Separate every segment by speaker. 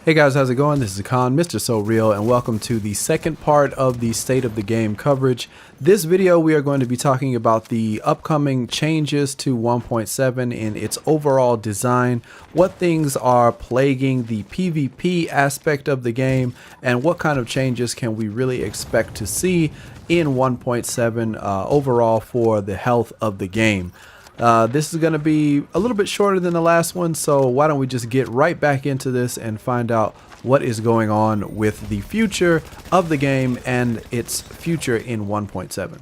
Speaker 1: Hey guys, how's it going? This is Khan, Mr. So Real, and welcome to the second part of the State of the Game coverage. This video we are going to be talking about the upcoming changes to 1.7 in its overall design, what things are plaguing the PvP aspect of the game, and what kind of changes can we really expect to see in 1.7 overall for the health of the game. This is going to be a little bit shorter than the last one, so why don't we just get right back into this and find out what is going on with the future of the game and its future in 1.7.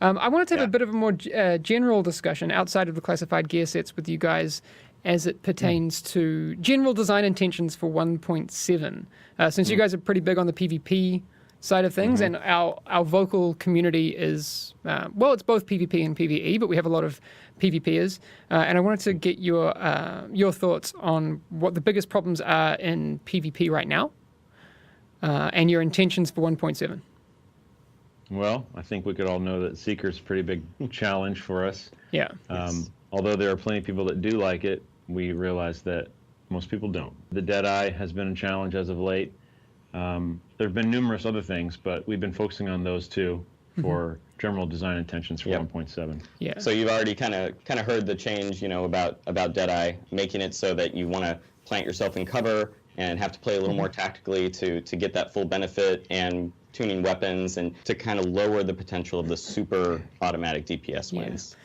Speaker 2: I wanted to have a bit of a more general discussion outside of the classified gear sets with you guys as it pertains to general design intentions for 1.7. Since you guys are pretty big on the PvP side of things, and our vocal community is, well, it's both PvP and PvE, but we have a lot of PvPers. And I wanted to get your thoughts on what the biggest problems are in PvP right now and your intentions for 1.7.
Speaker 3: Well, I think we could all know that Seeker's a pretty big challenge for us.
Speaker 2: Yeah.
Speaker 3: Although there are plenty of people that do like it, we realize that most people don't. The Deadeye has been a challenge as of late. There have been numerous other things, but we've been focusing on those two for general design intentions for 1.7.
Speaker 4: Yeah. So you've already kind of heard the change, you know, about Deadeye, making it so that you want to plant yourself in cover and have to play a little more tactically to get that full benefit, and tuning weapons and to kind of lower the potential of the super automatic DPS wins.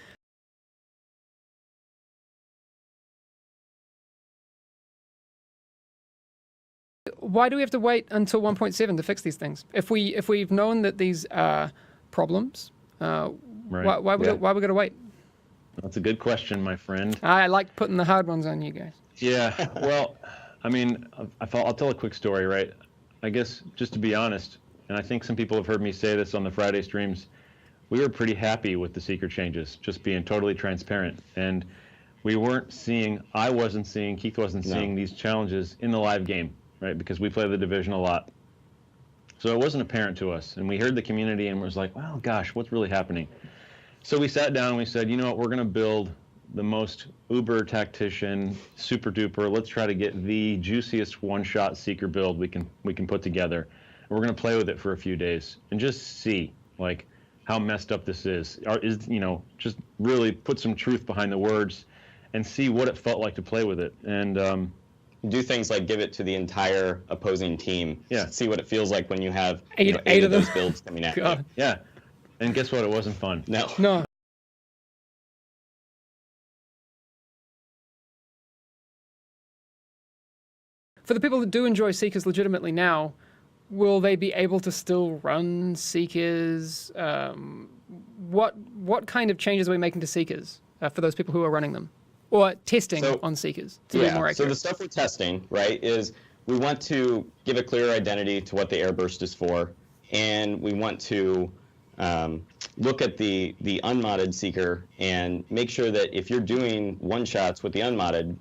Speaker 2: Why do we have to wait until 1.7 to fix these things? If we've known that these are problems, why we got to wait?
Speaker 3: That's a good question, my friend.
Speaker 2: I like putting the hard ones on you guys.
Speaker 3: Yeah, well, I mean, I'll tell a quick story, right? I guess, just to be honest, and I think some people have heard me say this on the Friday streams, we were pretty happy with the Seeker changes, just being totally transparent. And we weren't seeing, I wasn't seeing, Keith wasn't seeing these challenges in the live game, right? Because we play the Division a lot. So it wasn't apparent to us. And we heard the community and was like, wow, gosh, what's really happening? So we sat down and we said, you know what, we're going to build the most uber tactician, super duper, let's try to get the juiciest one-shot Seeker build we can put together. And we're going to play with it for a few days and just see, like, how messed up this is. You know, just really put some truth behind the words and see what it felt like to play with it. And
Speaker 4: do things like give it to the entire opposing team.
Speaker 3: Yeah.
Speaker 4: See what it feels like when you have
Speaker 2: eight of
Speaker 4: those builds coming at you.
Speaker 3: Yeah. And guess what? It wasn't fun.
Speaker 2: No. For the people that do enjoy Seekers legitimately now, will they be able to still run Seekers? What kind of changes are we making to Seekers for those people who are running them? Or testing on Seekers, to be more accurate?
Speaker 4: So the stuff we're testing, right, is we want to give a clear identity to what the airburst is for, and we want to look at the unmodded Seeker and make sure that if you're doing one-shots with the unmodded,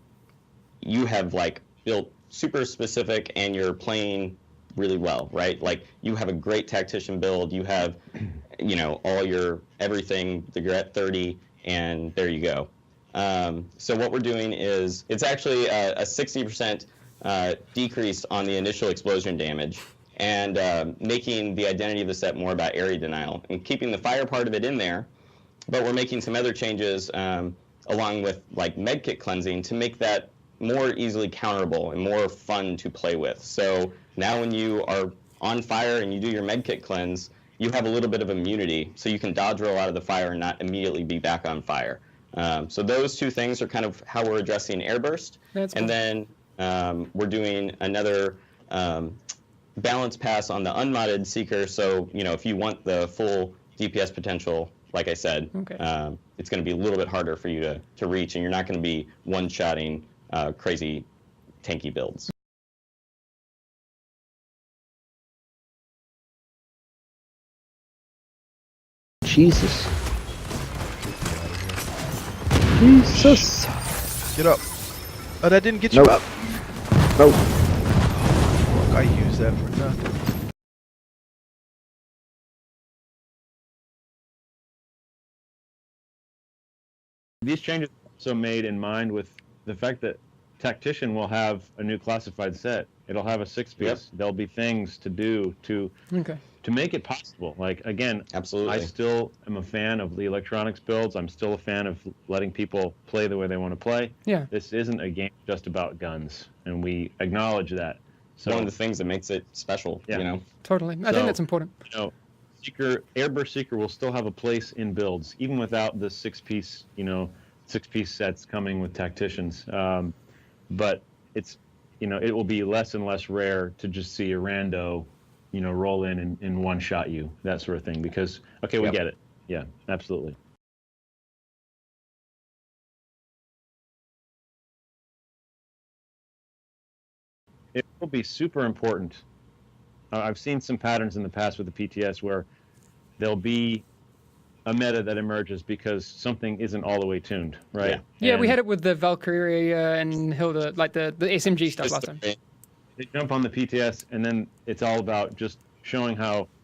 Speaker 4: you have, like, built super specific and you're playing really well, right? Like, you have a great tactician build, you have, you know, all your everything, you're at 30, and there you go. So what we're doing is, it's actually a 60% decrease on the initial explosion damage, and making the identity of the set more about area denial, and keeping the fire part of it in there, but we're making some other changes along with, like, medkit cleansing to make that more easily counterable and more fun to play with. So now when you are on fire and you do your medkit cleanse, you have a little bit of immunity, so you can dodge roll out of the fire and not immediately be back on fire. So those two things are kind of how we're addressing airburst. And then we're doing another balance pass on the unmodded Seeker. So, you know, if you want the full DPS potential, like I said, it's going to be a little bit harder for you to reach, and you're not going to be one-shotting crazy tanky builds.
Speaker 5: Jesus. Jesus.
Speaker 6: Get up. Oh, that didn't get you up.
Speaker 5: Nope.
Speaker 6: Fuck, I use that for nothing.
Speaker 3: these changes are also made in mind with the fact that Tactician will have a new classified set. It'll have a 6-piece.
Speaker 4: Yep.
Speaker 3: There'll be things to do to make it possible. Like, again,
Speaker 4: Absolutely.
Speaker 3: I still am a fan of the electronics builds. I'm still a fan of letting people play the way they want to play.
Speaker 2: Yeah.
Speaker 3: This isn't a game just about guns, and we acknowledge that. So,
Speaker 4: one of the things that makes it special,
Speaker 3: Yeah.
Speaker 4: you know.
Speaker 2: Totally. I think that's important.
Speaker 3: you know, Airburst Seeker will still have a place in builds, even without the 6-piece, 6-piece sets coming with Tacticians. But it's, it will be less and less rare to just see a rando, roll in and one-shot you, that sort of thing. Because, okay, we
Speaker 4: Yep.
Speaker 3: get it. Yeah, absolutely. It will be super important. I've seen some patterns in the past with the PTS where there'll be a meta that emerges because something isn't all the way tuned, right?
Speaker 2: Yeah, we
Speaker 3: And
Speaker 2: had it with the Valkyrie and Hilda, like the SMG stuff last time.
Speaker 3: they jump on the PTS, and then it's all about just showing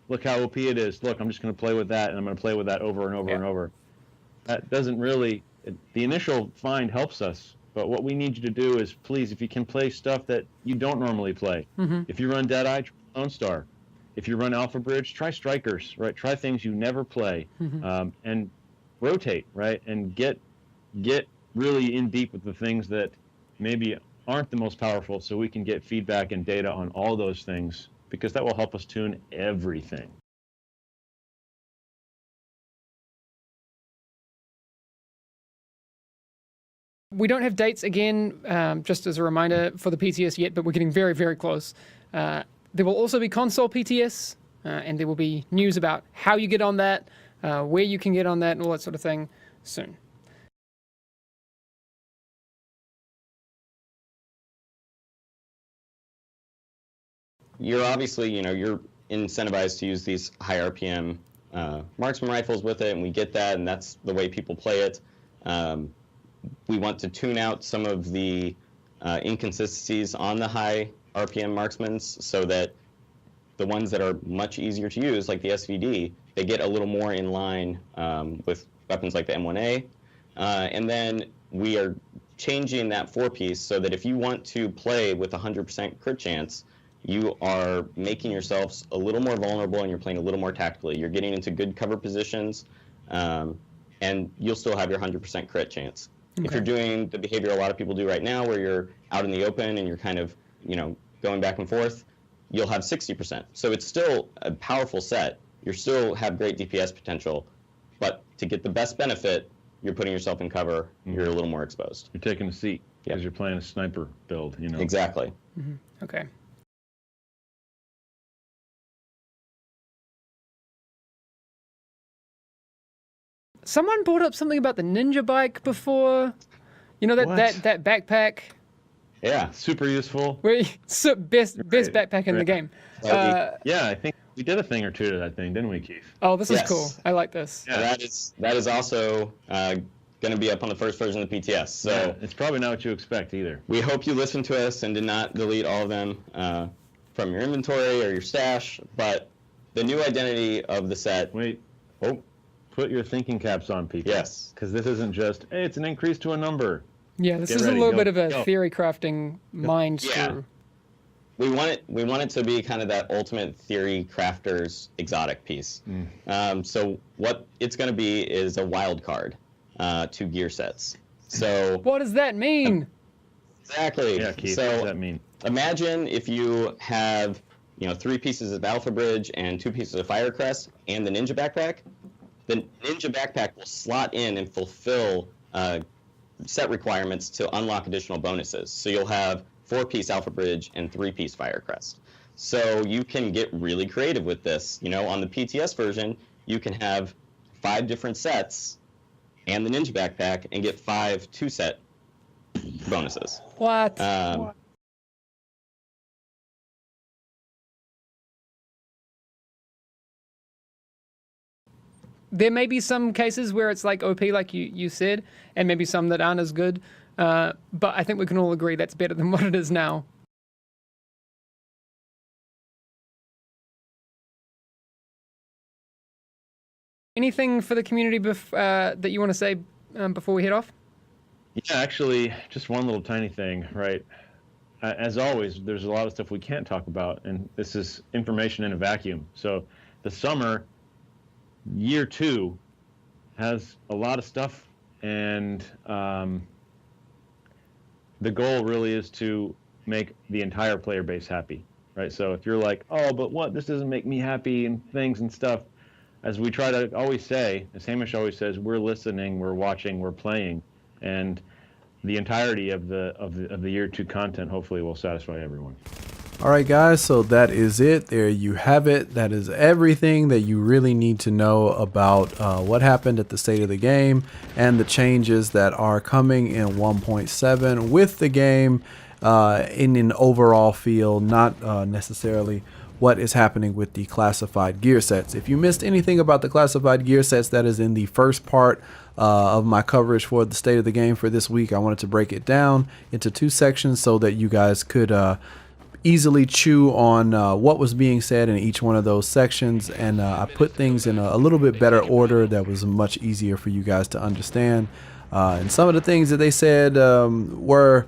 Speaker 3: look how OP it is. Look, I'm just going to play with that, and I'm going to play with that over and over and over. That doesn't really, the initial find helps us, but what we need you to do is, please, if you can play stuff that you don't normally play. If you run Deadeye, try Lone Star. If you run Alpha Bridge, try Strikers, right? Try things you never play, and rotate, right? And get really in deep with the things that maybe aren't the most powerful, so we can get feedback and data on all those things, because that will help us tune everything.
Speaker 2: We don't have dates again, just as a reminder, for the PTS yet, but we're getting very, very close. There will also be console PTS, and there will be news about how you get on that, where you can get on that, and all that sort of thing soon.
Speaker 4: You're obviously, you're incentivized to use these high RPM marksman rifles with it, and we get that, and that's the way people play it. We want to tune out some of the inconsistencies on the high RPM marksmans so that the ones that are much easier to use, like the SVD, they get a little more in line with weapons like the M1A. And then we are changing that 4-piece so that if you want to play with 100% crit chance, you are making yourselves a little more vulnerable and you're playing a little more tactically. You're getting into good cover positions, and you'll still have your 100% crit chance. If you're doing the behavior a lot of people do right now, where you're out in the open and you're kind of, going back and forth, you'll have 60%. So it's still a powerful set. You still have great DPS potential, but to get the best benefit, you're putting yourself in cover. You're a little more exposed.
Speaker 3: You're taking a seat because you're playing a sniper build,
Speaker 4: Exactly.
Speaker 2: Okay. Someone brought up something about the ninja bike before. That backpack.
Speaker 4: Yeah.
Speaker 3: Super useful.
Speaker 2: Best backpack in the game.
Speaker 3: Yeah, I think we did a thing or two to that thing, didn't we, Keith?
Speaker 2: Oh, this is cool. I like this.
Speaker 3: Yeah.
Speaker 4: That is also going to be up on the first version of the PTS. So
Speaker 3: yeah, it's probably not what you expect either.
Speaker 4: We hope you listened to us and did not delete all of them from your inventory or your stash. But the new identity of the set.
Speaker 3: Wait. Oh. Put your thinking caps on, people.
Speaker 4: Yes.
Speaker 3: Because this isn't just, hey, it's an increase to a number.
Speaker 2: Yeah, this is a little bit of a theory crafting mind screw.
Speaker 4: We want it to be kind of that ultimate theory crafter's exotic piece. So what it's going to be is a wild card to gear sets. So
Speaker 2: what does that mean?
Speaker 4: Exactly.
Speaker 3: Yeah, Keith,
Speaker 4: so
Speaker 3: what does that mean?
Speaker 4: Imagine if you have 3 pieces of Alpha Bridge and 2 pieces of Firecrest and the Ninja Backpack. The Ninja Backpack will slot in and fulfill set requirements to unlock additional bonuses. So you'll have 4-piece Alpha Bridge and 3-piece Firecrest. So you can get really creative with this. On the PTS version, you can have 5 different sets and the Ninja Backpack and get 5 2-set bonuses.
Speaker 2: What? There may be some cases where it's like OP, like you said, and maybe some that aren't as good. But I think we can all agree that's better than what it is now. Anything for the community that you want to say before we head off?
Speaker 3: Yeah, actually, just one little tiny thing, right? As always, there's a lot of stuff we can't talk about, and this is information in a vacuum. So the summer, year 2, has a lot of stuff, and the goal really is to make the entire player base happy, right? So if you're like, oh, but what, this doesn't make me happy and things and stuff, as we try to always say, as Hamish always says, we're listening, we're watching, we're playing, and the entirety of the year 2 content hopefully will satisfy everyone.
Speaker 1: All right, guys, so that is it. There you have it. That is everything that you really need to know about what happened at the State of the Game and the changes that are coming in 1.7 with the game in an overall feel, not necessarily what is happening with the classified gear sets. If you missed anything about the classified gear sets, that is in the first part of my coverage for the State of the Game for this week. I wanted to break it down into 2 sections so that you guys could easily chew on what was being said in each one of those sections, and I put things in a little bit better order that was much easier for you guys to understand. And some of the things that they said were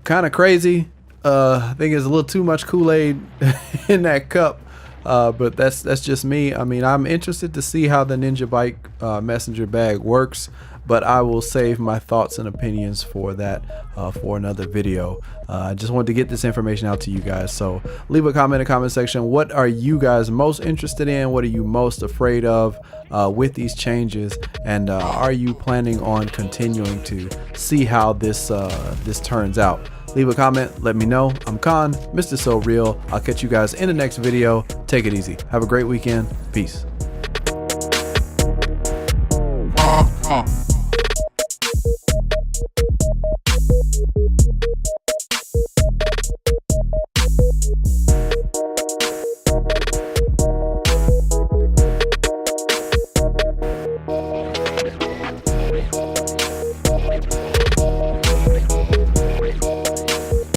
Speaker 1: kind of crazy. I think there's a little too much Kool-Aid in that cup, but that's just me. I mean, I'm interested to see how the Ninja Bike messenger bag works, but I will save my thoughts and opinions for that for another video. I just wanted to get this information out to you guys, so leave a comment in the comment section. What are you guys most interested in? What are you most afraid of with these changes, and are you planning on continuing to see how this turns out? Leave a comment, let me know. I'm Khan, Mr. So Real. I'll catch you guys in the next video. Take it easy. Have a great weekend. Peace.